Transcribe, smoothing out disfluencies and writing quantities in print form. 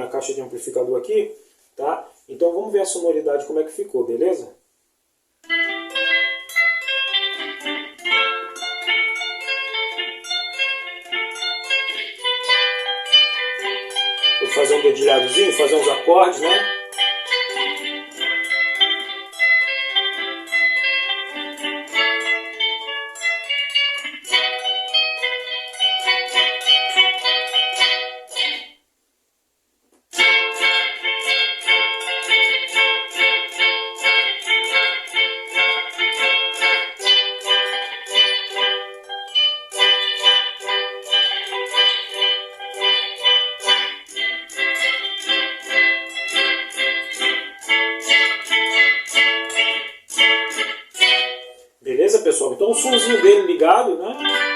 tem a caixa de amplificador aqui, tá? Então vamos ver a sonoridade como é que ficou, beleza? Vou fazer um dedilhadozinho, fazer uns acordes, né? Beleza, pessoal? Então o somzinho dele ligado, né?